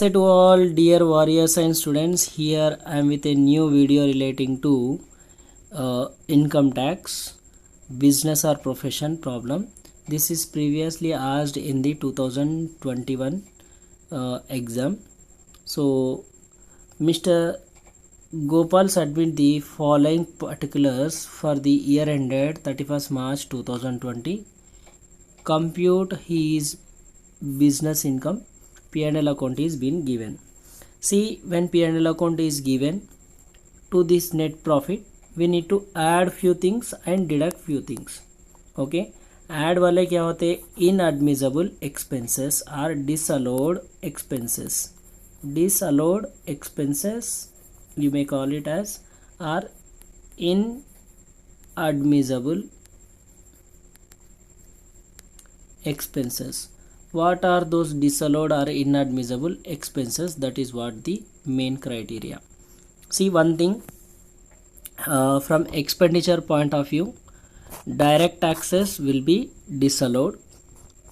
Hey to all dear warrior science students, here I am with a new video relating to income tax, business or profession problem. This is previously asked in the 2021 exam. So Mr. Gopal submit the following particulars for the year ended 31st March 2020. Compute his business income. P&L account is been given. See, when P&L account is given to this net profit, we need to add few things and deduct few things. Okay, add वाले क्या होते हैं? Inadmissible expenses are disallowed expenses. Disallowed expenses, you may call it as, are inadmissible expenses. What are those disallowed or inadmissible expenses? That is what the main criteria. See, one thing, from expenditure point of view, direct taxes will be disallowed,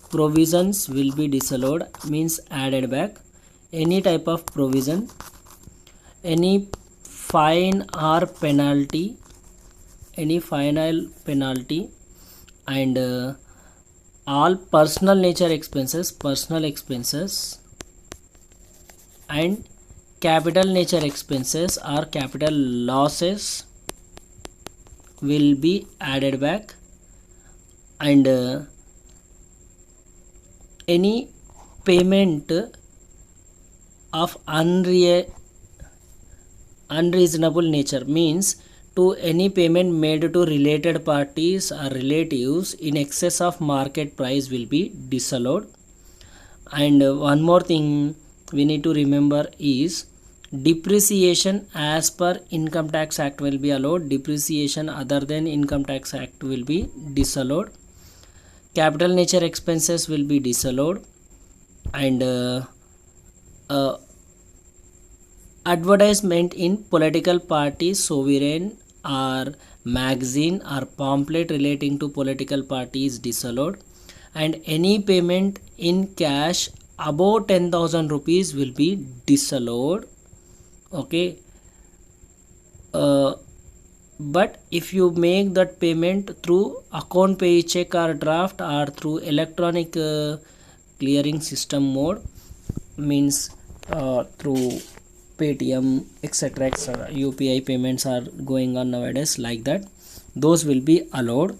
provisions will be disallowed, means added back. Any type of provision, any fine or penalty, any final penalty, and all personal nature expenses, personal expenses, and capital nature expenses or capital losses will be added back, and any payment of unreasonable nature, means to any payment made to related parties or relatives in excess of market price will be disallowed. And one more thing we need to remember is depreciation as per Income Tax Act will be allowed, depreciation other than Income Tax Act will be disallowed, capital nature expenses will be disallowed, and advertisement in political party, sovereign or magazine or pamphlet relating to political party is disallowed, and any payment in cash above 10,000 rupees will be disallowed. Okay, but if you make that payment through account pay check or draft or through electronic clearing system mode, means through Paytm, etc., etc., UPI payments are going on nowadays, like that, those will be allowed.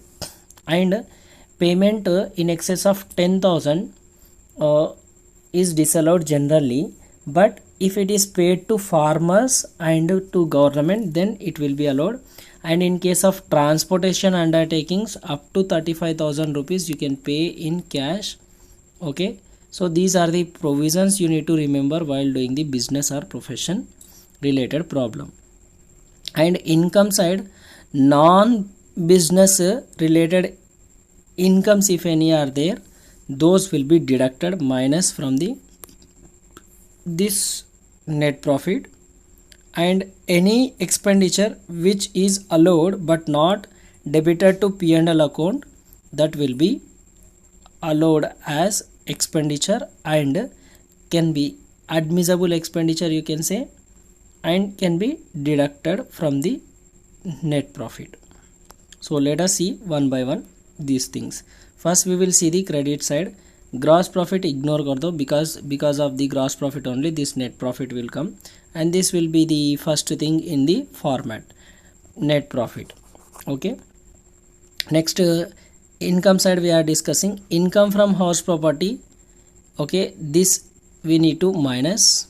And payment in excess of 10,000 is disallowed generally, but if it is paid to farmers and to government, then it will be allowed. And in case of transportation undertakings up to 35,000 rupees you can pay in cash. Okay, so these are the provisions you need to remember while doing the business or profession related problem. And income side, non-business related incomes, if any are there, those will be deducted minus from this net profit. And any expenditure which is allowed but not debited to P&L account, that will be allowed as expenditure and can be admissible expenditure, you can say, and can be deducted from the net profit. So let us see one by one these things. First we will see the credit side. Gross profit ignore kar do, because of the gross profit only this net profit will come, and this will be the first thing in the format, net profit. Okay, next income side we are discussing income from house property. Okay, this we need to minus.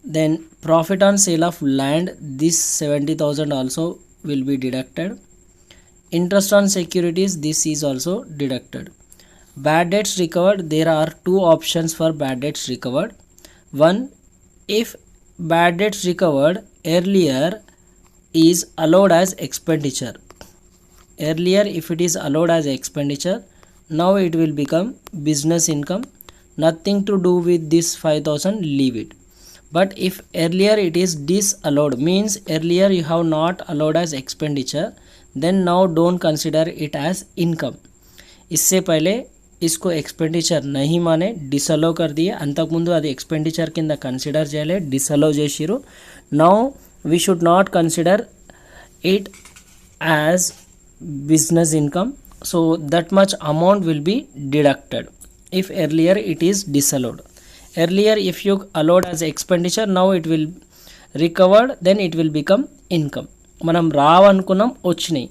Then profit on sale of land, this 70,000 also will be deducted. Interest on securities, this is also deducted. Bad debts recovered, there are two options for bad debts recovered. One, if bad debts recovered earlier is allowed as expenditure, earlier if it is allowed as expenditure, now it will become business income, nothing to do with this 5,000, leave it. But if earlier it is disallowed, means earlier you have not allowed as expenditure, then now don't consider it as income. इससे पहले इसको expenditure नहीं माने डिसअलो कर दिए अंतकुमुंदु అది expenditure కింద consider చేయలే డిసఅలో చేసిరు now we should not consider it as business income, so that much amount will be deducted if earlier it is disallowed. Earlier if you allowed as expenditure, now it will recovered, then it will become income. మనం రావనుకున్నాం వచ్చినాయి,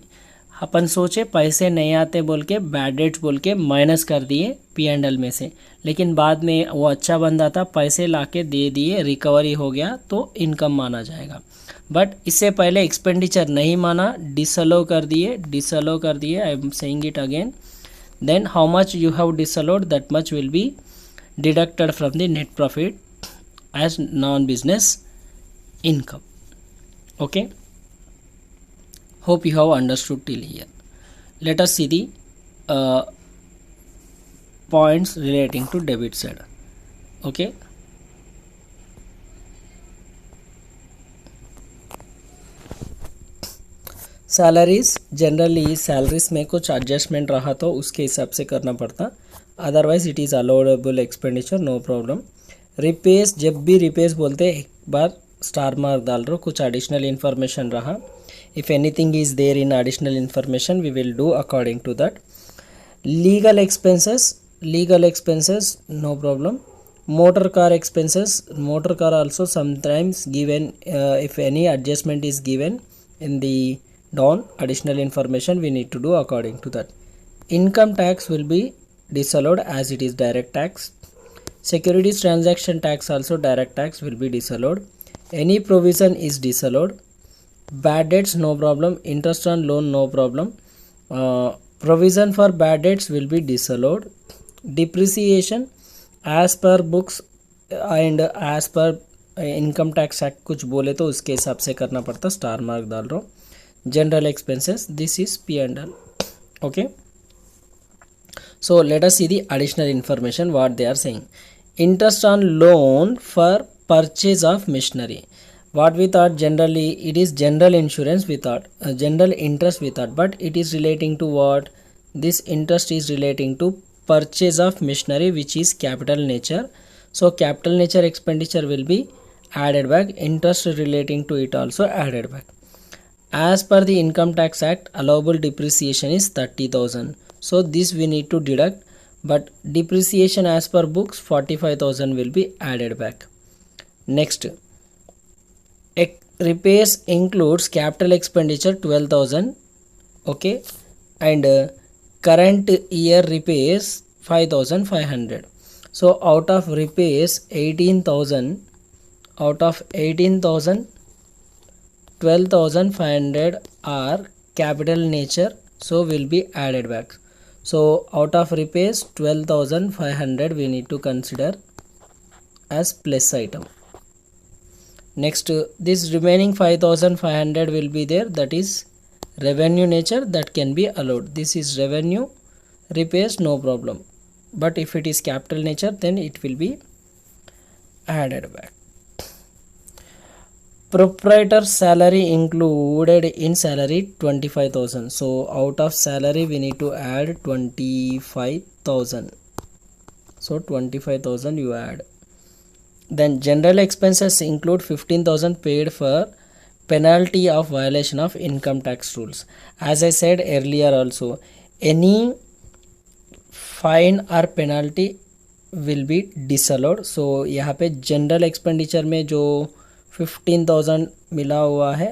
अपन सोचे पैसे नहीं आते बोल के bad debts बोल के माइनस कर दिए P&L में से, लेकिन बाद में वो अच्छा बंदा था पैसे लाके दे दिए रिकवरी हो गया तो इनकम माना जाएगा. बट इससे पहले एक्सपेंडिचर नहीं माना डिसअलो कर दिए I am saying it again, then how much you have disallowed that much will be deducted from the net profit as non business income. Okay, hope you have understood till here. Let us see the points relating to debit side. Okay, salaries generally salaries में कुछ adjustment रहा तो उसके हिसाब से करना पड़ता, otherwise it is allowable expenditure, no problem. Repairs, जब भी रिपेस बोलते एक बार स्टार मार्क डाल रहे हो, कुछ एडिशनल इन्फॉर्मेशन रहा, if anything is there in additional information we will do according to that. Legal expenses no problem. Motor car expenses, motor car also sometimes given, if any adjustment is given in the down additional information we need to do according to that. Income tax will be disallowed as it is direct tax. Securities transaction tax also direct tax will be disallowed. Any provision is disallowed. Bad debts no problem, interest on loan no problem, provision for bad debts will be disallowed. Depreciation as per books and as per income tax act कुछ बोले तो उसके हिसाब से करना पड़ता, star mark डाल रहा हूँ. General expenses, this is P&L. Okay, so let us see the additional information what they are saying. Interest on loan for purchase of machinery, what we thought generally it is general insurance, we thought general interest we thought, but it is relating to what, this interest is relating to purchase of machinery which is capital nature, so capital nature expenditure will be added back, interest relating to it also added back. As per the income tax act allowable depreciation is 30,000, so this we need to deduct, but depreciation as per books 45,000 will be added back. Next, repairs includes capital expenditure 12,000, okay, and current year repairs 5,500. So out of repairs 18,000, out of 18,000 12,500 are capital nature, so will be added back. So out of repairs 12,500 we need to consider as plus item. Next, this remaining 5,500 will be there, that is revenue nature, that can be allowed. This is revenue, repairs no problem, but if it is capital nature then it will be added back. Proprietor's salary included in salary 25,000, so out of salary we need to add 25,000, so 25,000 you add. Then general expenses include 15,000 paid for penalty of violation of income tax rules. As I said earlier also, any fine or penalty will be disallowed. So यहाँ पे general expenditure में जो 15,000 मिला हुआ है,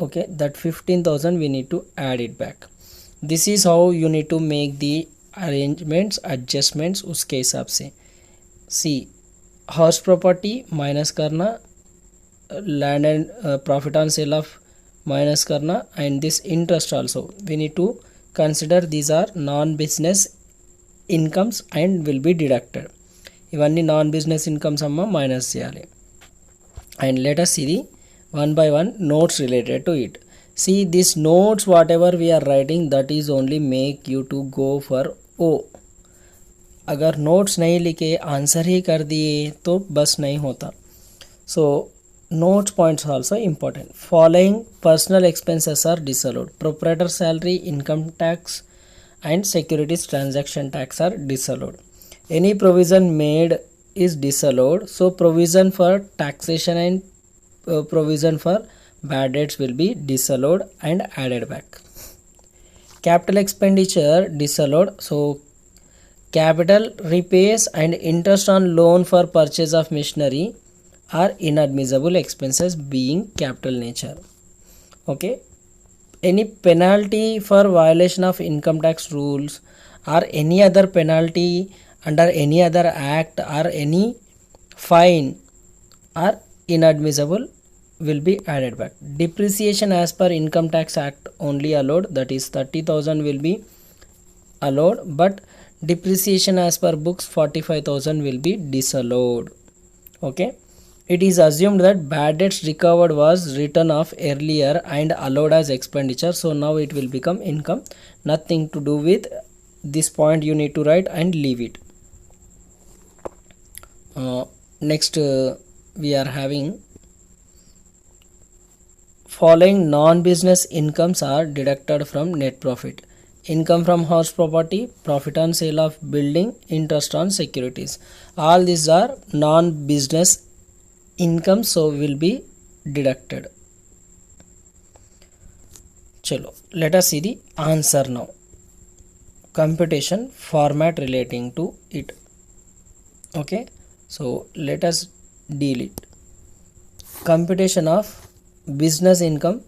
okay, that 15,000 we need to add it back. This is how you need to make the arrangements, adjustments उसके हिसाब से. See, हाउस प्रॉपर्टी माइनस करना, land and profit on sale of minus करना, and this interest also we need to consider, these are non business incomes and will be deducted. ఇవన్నీ non business incomes అమ్మ minus చేయాలి. And let us see the one by one notes related to it. See, these notes whatever we are writing, that is only make you to go for O. अगर notes नहीं लिखे answer ही कर दिए तो बस नहीं होता. सो notes points also important. Following personal expenses are disallowed: proprietor salary, income tax, and securities transaction tax are disallowed. Any provision made is disallowed, so provision for taxation and provision for bad debts will be disallowed and added back. Capital expenditure disallowed, so capital repairs and interest on loan for purchase of machinery are inadmissible expenses being capital nature. Okay, any penalty for violation of income tax rules or any other penalty under any other act or any fine are inadmissible will be added back. Depreciation as per income tax act only allowed, that is 30,000 will be allowed, but depreciation as per books 45,000 will be disallowed. Okay, it is assumed that bad debts recovered was written off earlier and allowed as expenditure, so now it will become income. Nothing to do with this point, you need to write and leave it. Next we are having following non-business incomes are deducted from net profit: income from horse property, profit on sale of building, interest on securities. All these are non-business income, so will be deducted. Chalo, let us see the answer now. Computation format relating to it. Okay, so let us deal it. Computation of business income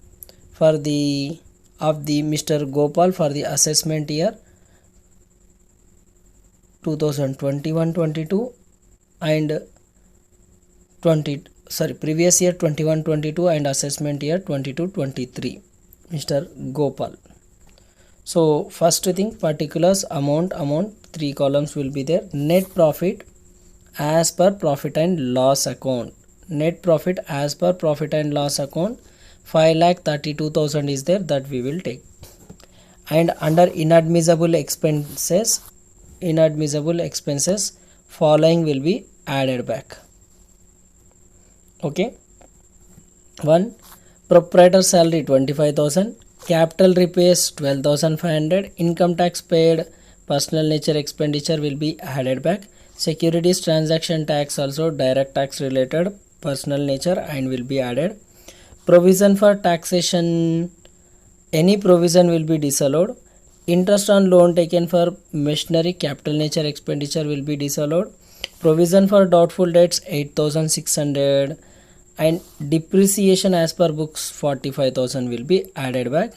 for the Mr. Gopal for the assessment year 2021-22 and previous year 21-22 and assessment year 22-23, Mr. Gopal. So first thing, particulars, amount, 3 columns will be there. Net profit as per profit and loss account. Net profit as per profit and loss account 5,32,000 is there, that we will take. And under inadmissible expenses following will be added back. Okay, 1. Proprietor salary 25,000, capital repairs 12,500, income tax paid, personal nature expenditure will be added back. Securities transaction tax also direct tax related personal nature and will be added. Provision for taxation, any provision will be disallowed. Interest on loan taken for machinery, capital nature expenditure will be disallowed. Provision for doubtful debts 8,600 and depreciation as per books 45,000 will be added back,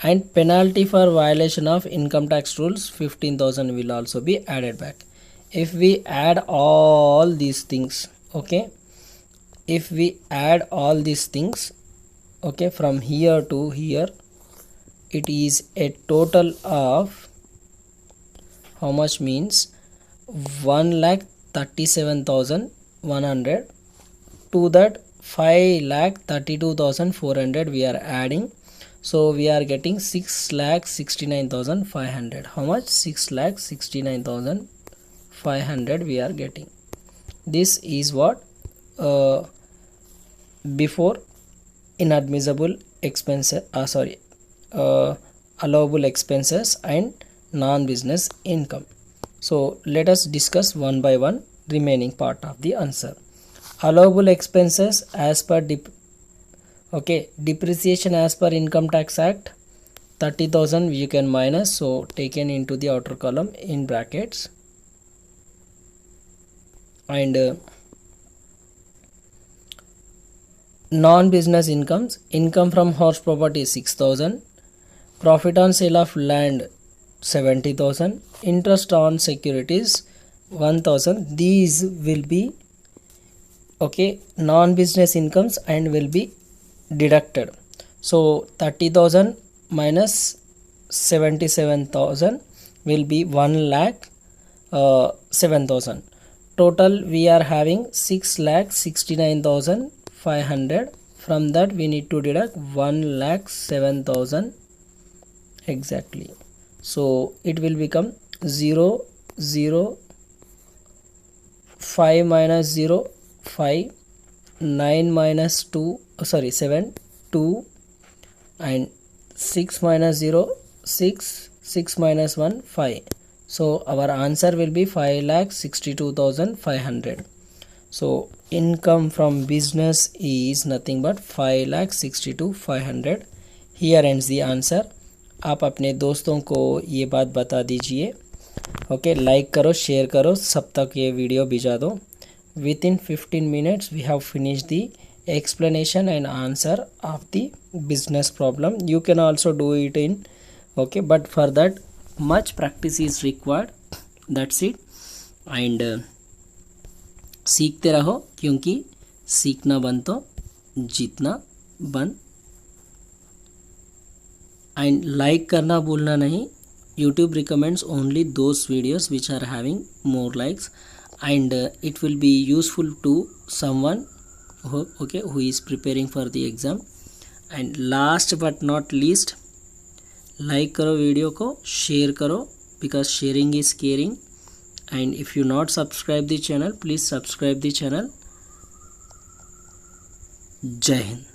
and penalty for violation of income tax rules 15,000 will also be added back. If we add all these things, okay, if we add all these things, okay, from here to here, it is a total of how much means 1,37,100. to that 5,32,400 we are adding, so we are getting 6,69,500. how much? 6,69,500 we are getting. This is what before inadmissible expenses, allowable expenses and non-business income. So let us discuss one by one remaining part of the answer. Allowable expenses as per depreciation as per income tax act 30,000 you can minus, so taken into the outer column in brackets. And non-business incomes, income from horse property 6,000, profit on sale of land 70,000, interest on securities 1,000. These will be non-business incomes and will be deducted. So 30,000 minus 77,000 will be 1,07,000. Total we are having 6,69,500. From that we need to deduct 1,07,000 exactly. So it will become 0, 0, 5 minus 0, 5, 9 minus 2, 7, 2, and 6 minus 0, 6, 6 minus 1 5. So our answer will be 5,62,500. So income from business is nothing but 5,62,500. Here ends the answer. आप अपने दोस्तों को ये बात बता दीजिए. Okay, like करो, share करो, सब तक ये वीडियो भिजा दो. Within 15 minutes we have finished the explanation and answer of the business problem. You can also do it in, okay, but for that much practice is required. That's it. And सीखते रहो, क्योंकि सीखना बंद तो जीतना बंद. And like करना भूलना नहीं. YouTube recommends only those videos which are having more likes, and it will be useful to someone who is preparing for the exam. And last but not least, like करो video को, share करो, because sharing is caring. And if you not subscribe the channel, please subscribe the channel. जय हिंद.